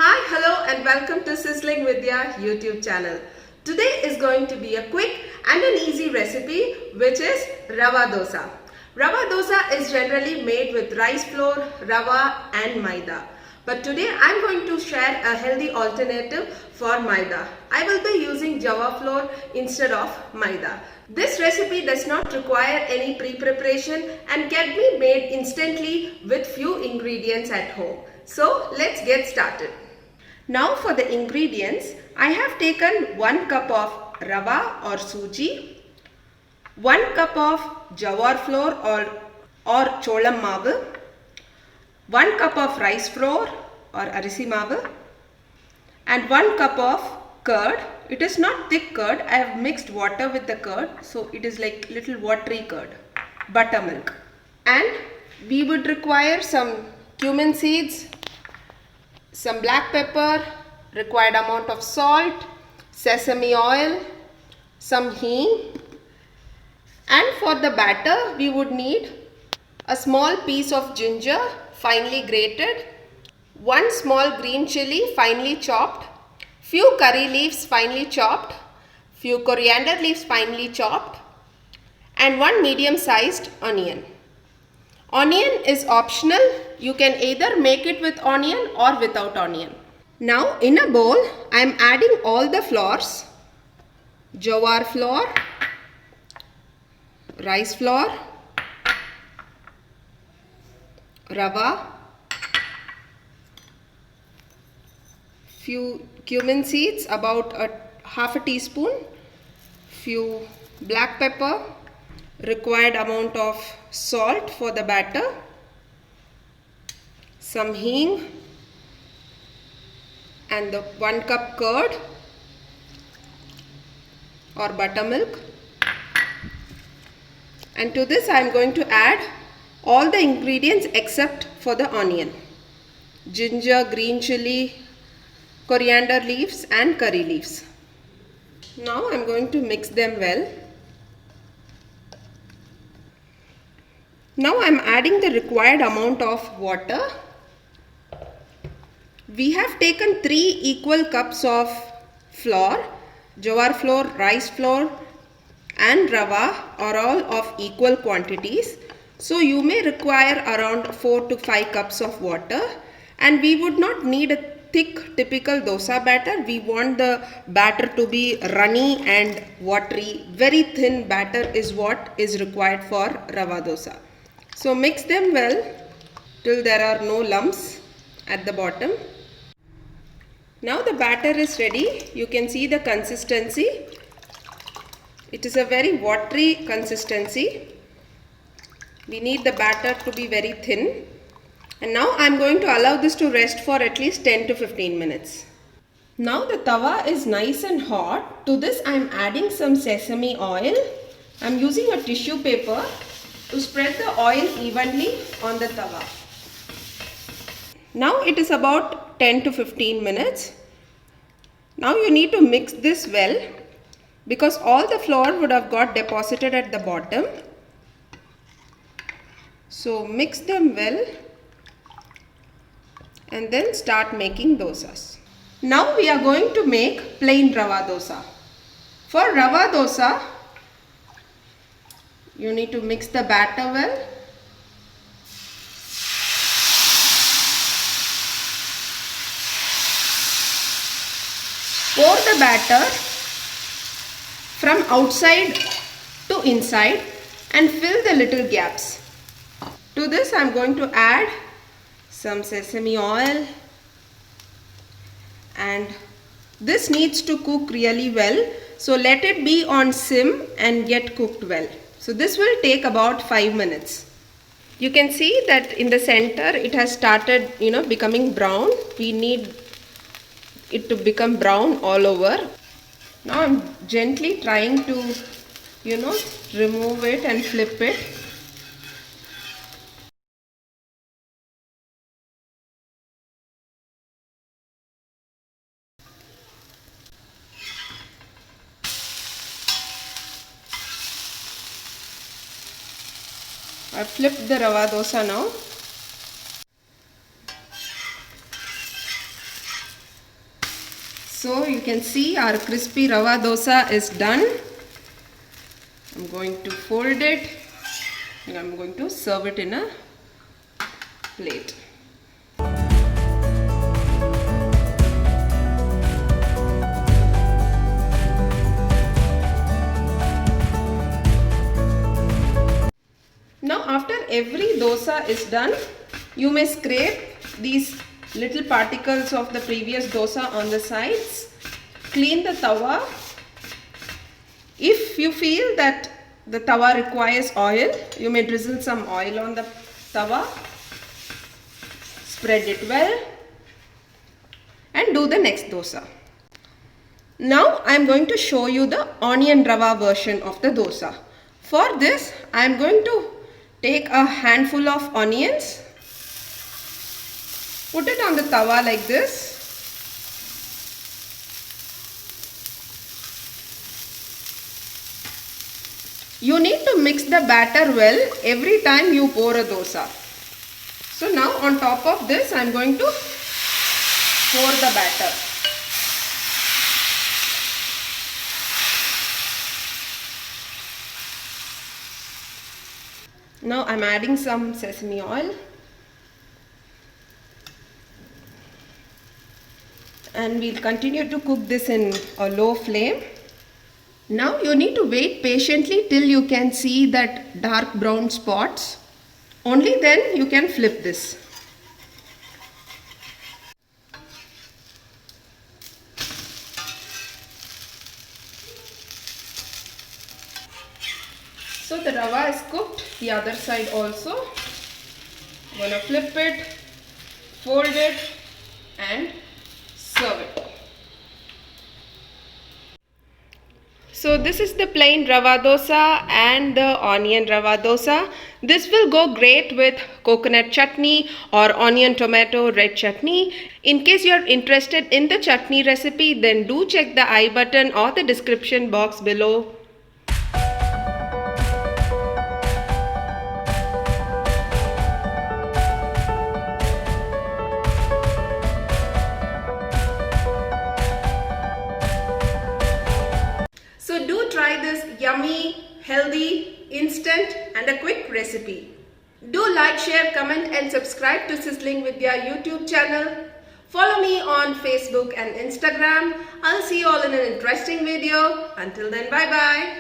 Hi, hello and welcome to Sizzling Vidya YouTube channel. Today is going to be a quick and an easy recipe which is Rava Dosa. Rava Dosa is generally made with rice flour, rava and maida. But today I am going to share a healthy alternative for maida. I will be using java flour instead of maida. This recipe does not require any pre-preparation and can be made instantly with few ingredients at home. So let's get started. Now for the ingredients, I have taken 1 cup of rava or suji, 1 cup of jawar flour or cholam mavu, 1 cup of rice flour or arisi mavu, and 1 cup of curd. It is not thick curd. I have mixed water with the curd, so it is like little watery curd, buttermilk. And we would require some cumin seeds, some black pepper, required amount of salt, sesame oil, some hing, and for the batter we would need a small piece of ginger finely grated, 1 small green chilli finely chopped, few curry leaves finely chopped, few coriander leaves finely chopped, and 1 medium sized onion. Onion is optional. You can either make it with onion or without onion. Now in a bowl, I am adding all the flours: jawar flour, rice flour, rava, few cumin seeds, about half a teaspoon, few black pepper, required amount of salt for the batter, some hing, and the 1 cup curd or buttermilk. And to this I am going to add all the ingredients except for the onion: ginger, green chilli, coriander leaves and curry leaves. Now I am going to mix them well. Now I am adding the required amount of water. We have taken 3 equal cups of flour. Jawar flour, rice flour and rava are all of equal quantities. So you may require around 4 to 5 cups of water, and we would not need a thick typical dosa batter. We want the batter to be runny and watery. Very thin batter is what is required for rava dosa. So mix them well till there are no lumps at the bottom. Now the batter is ready. You can see the consistency. It is a very watery consistency. We need the batter to be very thin. And now I am going to allow this to rest for at least 10 to 15 minutes. Now the tawa is nice and hot. To this I am adding some sesame oil. I am using a tissue paper to spread the oil evenly on the tawa. Now it is about 10 to 15 minutes. Now you need to mix this well because all the flour would have got deposited at the bottom. So mix them well and then start making dosas. Now we are going to make plain rava dosa. For rava dosa, you need to mix the batter well. Pour the batter from outside to inside and fill the little gaps. To this I am going to add some sesame oil, and this needs to cook really well. So let it be on sim and get cooked well. So this will take about 5 minutes. You can see that in the center it has started becoming brown. We need it to become brown all over. Now I am gently trying to remove it and flip it. I flipped the rava dosa now. So you can see our crispy rava dosa is done. I'm going to fold it and I'm going to serve it in a plate. Now after every dosa is done, you may scrape these little particles of the previous dosa on the sides. Clean the tawa. If you feel that the tawa requires oil, you may drizzle some oil on the tawa. Spread it well and do the next dosa. Now I am going to show you the onion rava version of the dosa. For this I am going to take a handful of onions, put it on the tawa like this. You need to mix the batter well every time you pour a dosa. So now on top of this I am going to pour the batter. Now I am adding some sesame oil and we'll continue to cook this in a low flame. Now you need to wait patiently till you can see that dark brown spots. Only then you can flip this. So the rava is cooked, the other side also. I'm going to flip it, fold it and serve it. So this is the plain rava dosa and the onion rava dosa. This will go great with coconut chutney or onion tomato red chutney. In case you are interested in the chutney recipe, then do check the I button or the description box below. So do try this yummy, healthy, instant and a quick recipe. Do like, share, comment and subscribe to Sizzling Vidya YouTube channel. Follow me on Facebook and Instagram. I'll see you all in an interesting video. Until then, bye bye.